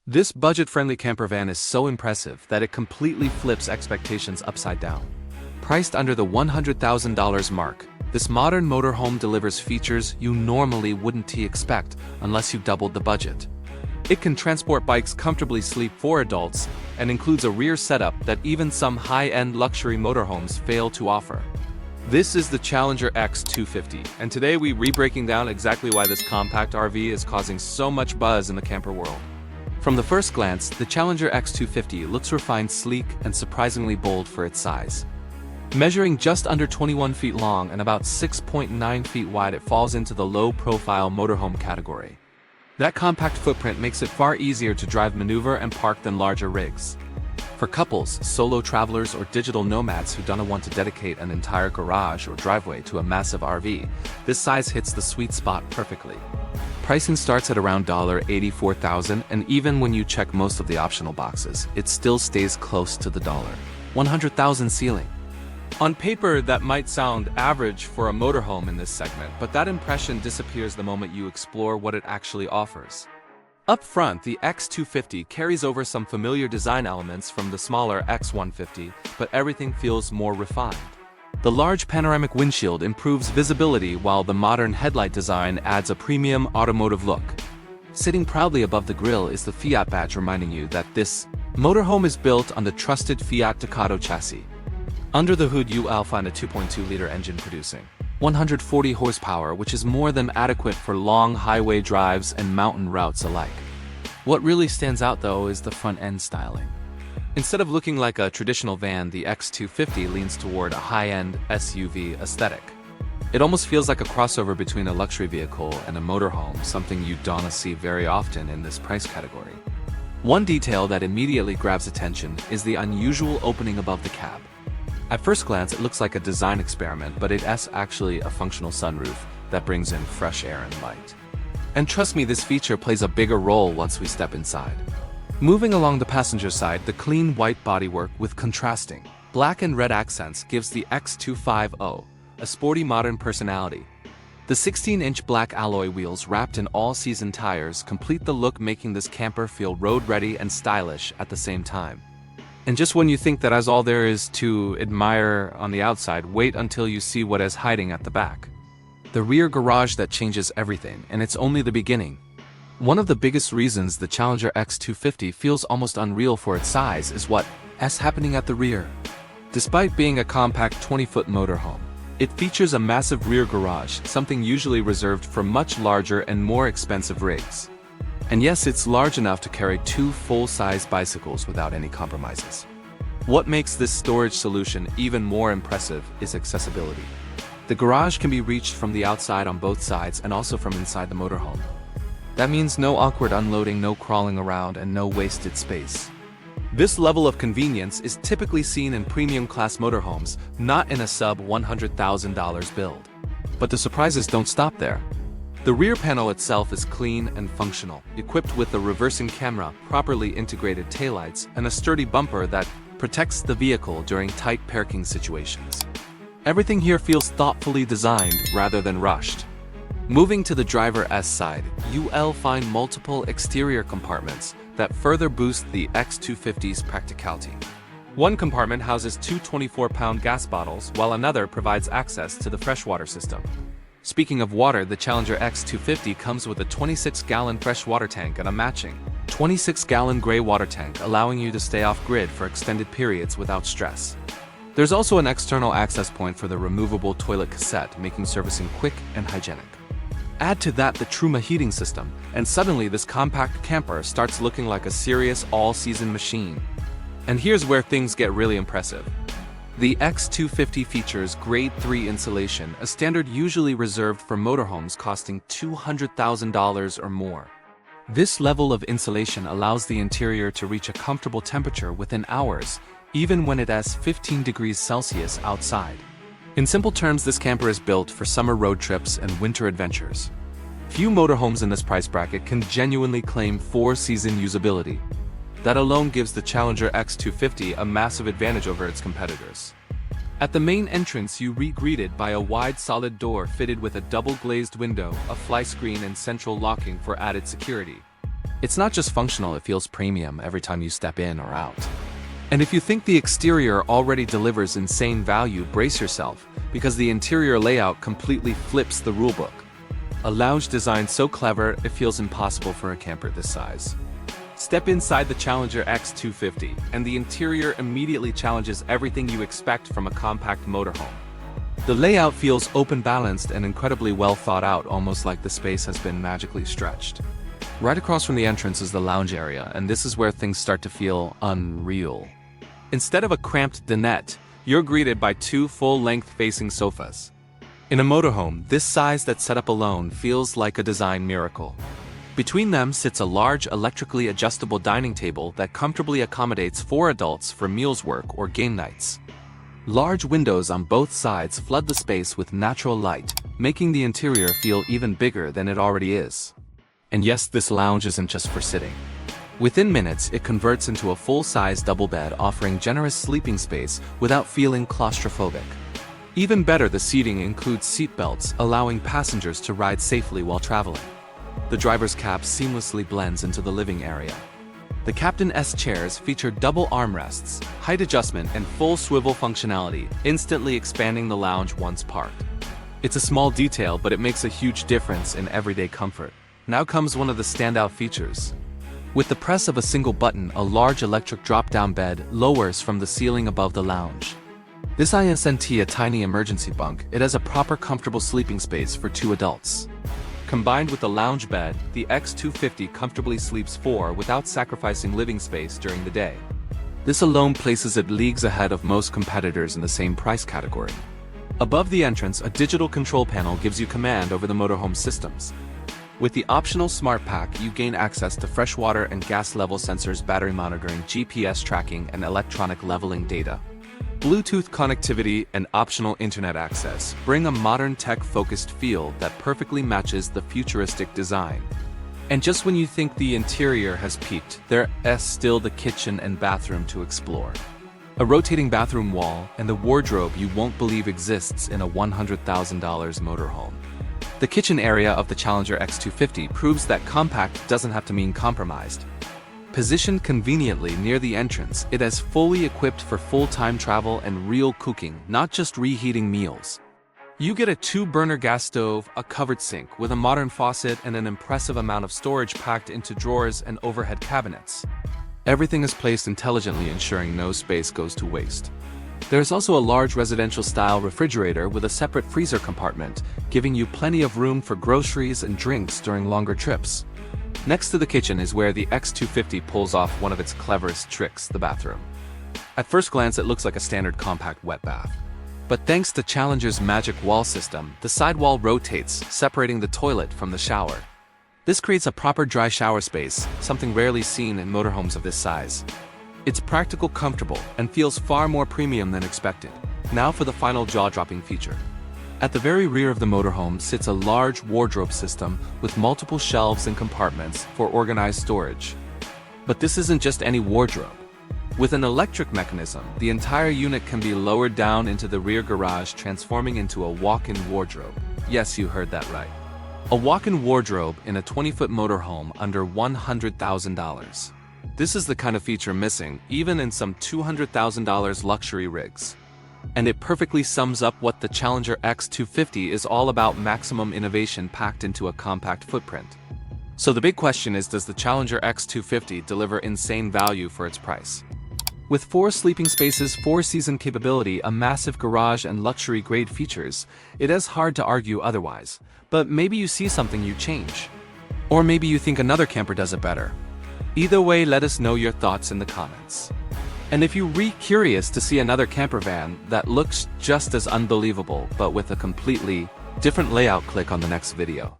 This budget-friendly campervan is so impressive that it completely flips expectations upside down. Priced under the $100,000 mark, this modern motorhome delivers features you normally wouldn't expect unless you doubled the budget. It can transport bikes comfortably sleep for adults and includes a rear setup that even some high-end luxury motorhomes fail to offer. This is the Challenger X250, and today we're breaking down exactly why this compact RV is causing so much buzz in the camper world. From the first glance, the Challenger X250 looks refined, sleek, and surprisingly bold for its size. Measuring just under 21 feet long and about 6.9 feet wide, it falls into the low-profile motorhome category. That compact footprint makes it far easier to drive, maneuver, and park than larger rigs. For couples, solo travelers, or digital nomads who don't want to dedicate an entire garage or driveway to a massive RV, this size hits the sweet spot perfectly. Pricing starts at around $84,000, and even when you check most of the optional boxes, it still stays close to the $100,000 ceiling. On paper, that might sound average for a motorhome in this segment, but that impression disappears the moment you explore what it actually offers. Up front, the X250 carries over some familiar design elements from the smaller X150, but everything feels more refined. The large panoramic windshield improves visibility, while the modern headlight design adds a premium automotive look. Sitting proudly above the grille is the Fiat badge, reminding you that this motorhome is built on the trusted Fiat Ducato chassis. Under the hood, you'll find a 2.2-liter engine producing 140 horsepower, which is more than adequate for long highway drives and mountain routes alike. What really stands out, though, is the front-end styling. Instead of looking like a traditional van, the X250 leans toward a high-end SUV aesthetic. It almost feels like a crossover between a luxury vehicle and a motorhome, something you don't see very often in this price category. One detail that immediately grabs attention is the unusual opening above the cab. At first glance, it looks like a design experiment, but it's actually a functional sunroof that brings in fresh air and light. And trust me, this feature plays a bigger role once we step inside. Moving along the passenger side, the clean white bodywork with contrasting black and red accents gives the X250 a sporty modern personality. The 16-inch black alloy wheels wrapped in all-season tires complete the look, making this camper feel road-ready and stylish at the same time. And just when you think that is all there is to admire on the outside, wait until you see what is hiding at the back. The rear garage that changes everything, and it's only the beginning. One of the biggest reasons the Challenger X250 feels almost unreal for its size is what's happening at the rear. Despite being a compact 20-foot motorhome, it features a massive rear garage, something usually reserved for much larger and more expensive rigs. And yes, it's large enough to carry 2 full-size bicycles without any compromises. What makes this storage solution even more impressive is accessibility. The garage can be reached from the outside on both sides and also from inside the motorhome. That means no awkward unloading, no crawling around, and no wasted space. This level of convenience is typically seen in premium-class motorhomes, not in a sub-$100,000 build. But the surprises don't stop there. The rear panel itself is clean and functional, equipped with a reversing camera, properly integrated taillights, and a sturdy bumper that protects the vehicle during tight parking situations. Everything here feels thoughtfully designed rather than rushed. Moving to the driver's side, you'll find multiple exterior compartments that further boost the X250's practicality. One compartment houses 2 24-pound gas bottles, while another provides access to the freshwater system. Speaking of water, the Challenger X250 comes with a 26-gallon freshwater tank and a matching 26-gallon gray water tank, allowing you to stay off-grid for extended periods without stress. There's also an external access point for the removable toilet cassette, making servicing quick and hygienic. Add to that the Truma heating system, and suddenly this compact camper starts looking like a serious all-season machine. And here's where things get really impressive. The X250 features Grade 3 insulation, a standard usually reserved for motorhomes costing $200,000 or more. This level of insulation allows the interior to reach a comfortable temperature within hours, even when it has 15 degrees Celsius outside. In simple terms, this camper is built for summer road trips and winter adventures. Few motorhomes in this price bracket can genuinely claim 4-season usability. That alone gives the Challenger X250 a massive advantage over its competitors. At the main entrance, you are greeted by a wide solid door fitted with a double glazed window, a fly screen, and central locking for added security. It's not just functional, it feels premium every time you step in or out. And if you think the exterior already delivers insane value, brace yourself, because the interior layout completely flips the rulebook. A lounge design so clever, it feels impossible for a camper this size. Step inside the Challenger X250, and the interior immediately challenges everything you expect from a compact motorhome. The layout feels open-balanced and incredibly well thought out, almost like the space has been magically stretched. Right across from the entrance is the lounge area, and this is where things start to feel unreal. Instead of a cramped dinette, you're greeted by two full-length facing sofas. In a motorhome, this size that's set up alone feels like a design miracle. Between them sits a large electrically adjustable dining table that comfortably accommodates 4 adults for meals work or game nights. Large windows on both sides flood the space with natural light, making the interior feel even bigger than it already is. And yes, this lounge isn't just for sitting. Within minutes, it converts into a full-size double bed, offering generous sleeping space without feeling claustrophobic. Even better, the seating includes seat belts, allowing passengers to ride safely while traveling. The driver's cap seamlessly blends into the living area. The Captain S chairs feature double armrests, height adjustment, and full swivel functionality, instantly expanding the lounge once parked. It's a small detail, but it makes a huge difference in everyday comfort. Now comes one of the standout features. With the press of a single button, a large electric drop-down bed lowers from the ceiling above the lounge. This isn't a tiny emergency bunk, it has a proper comfortable sleeping space for 2 adults. Combined with the lounge bed, the X250 comfortably sleeps 4 without sacrificing living space during the day. This alone places it leagues ahead of most competitors in the same price category. Above the entrance, a digital control panel gives you command over the motorhome systems. With the optional Smart Pack, you gain access to freshwater and gas level sensors, battery monitoring, GPS tracking, and electronic leveling data. Bluetooth connectivity and optional internet access bring a modern tech-focused feel that perfectly matches the futuristic design. And just when you think the interior has peaked, there's still the kitchen and bathroom to explore. A rotating bathroom wall and the wardrobe you won't believe exists in a $100,000 motorhome. The kitchen area of the Challenger X250 proves that compact doesn't have to mean compromised. Positioned conveniently near the entrance, it is fully equipped for full-time travel and real cooking, not just reheating meals. You get a 2-burner gas stove, a covered sink with a modern faucet, and an impressive amount of storage packed into drawers and overhead cabinets. Everything is placed intelligently, ensuring no space goes to waste. There's also a large residential-style refrigerator with a separate freezer compartment, giving you plenty of room for groceries and drinks during longer trips. Next to the kitchen is where the X250 pulls off one of its cleverest tricks, the bathroom. At first glance, it looks like a standard compact wet bath. But thanks to Challenger's magic wall system, the sidewall rotates, separating the toilet from the shower. This creates a proper dry shower space, something rarely seen in motorhomes of this size. It's practical, comfortable, and feels far more premium than expected. Now for the final jaw-dropping feature. At the very rear of the motorhome sits a large wardrobe system with multiple shelves and compartments for organized storage. But this isn't just any wardrobe. With an electric mechanism, the entire unit can be lowered down into the rear garage, transforming into a walk-in wardrobe. Yes, you heard that right. A walk-in wardrobe in a 20-foot motorhome under $100,000. This is the kind of feature missing even in some $200,000 luxury rigs. And it perfectly sums up what the Challenger X250 is all about: maximum innovation packed into a compact footprint. So the big question is, does the Challenger X250 deliver insane value for its price? With 4 sleeping spaces, 4-season capability, a massive garage, and luxury-grade features, it is hard to argue otherwise. But maybe you see something you change. Or maybe you think another camper does it better. Either way, let us know your thoughts in the comments. And if you're curious to see another camper van that looks just as unbelievable but with a completely different layout, click on the next video.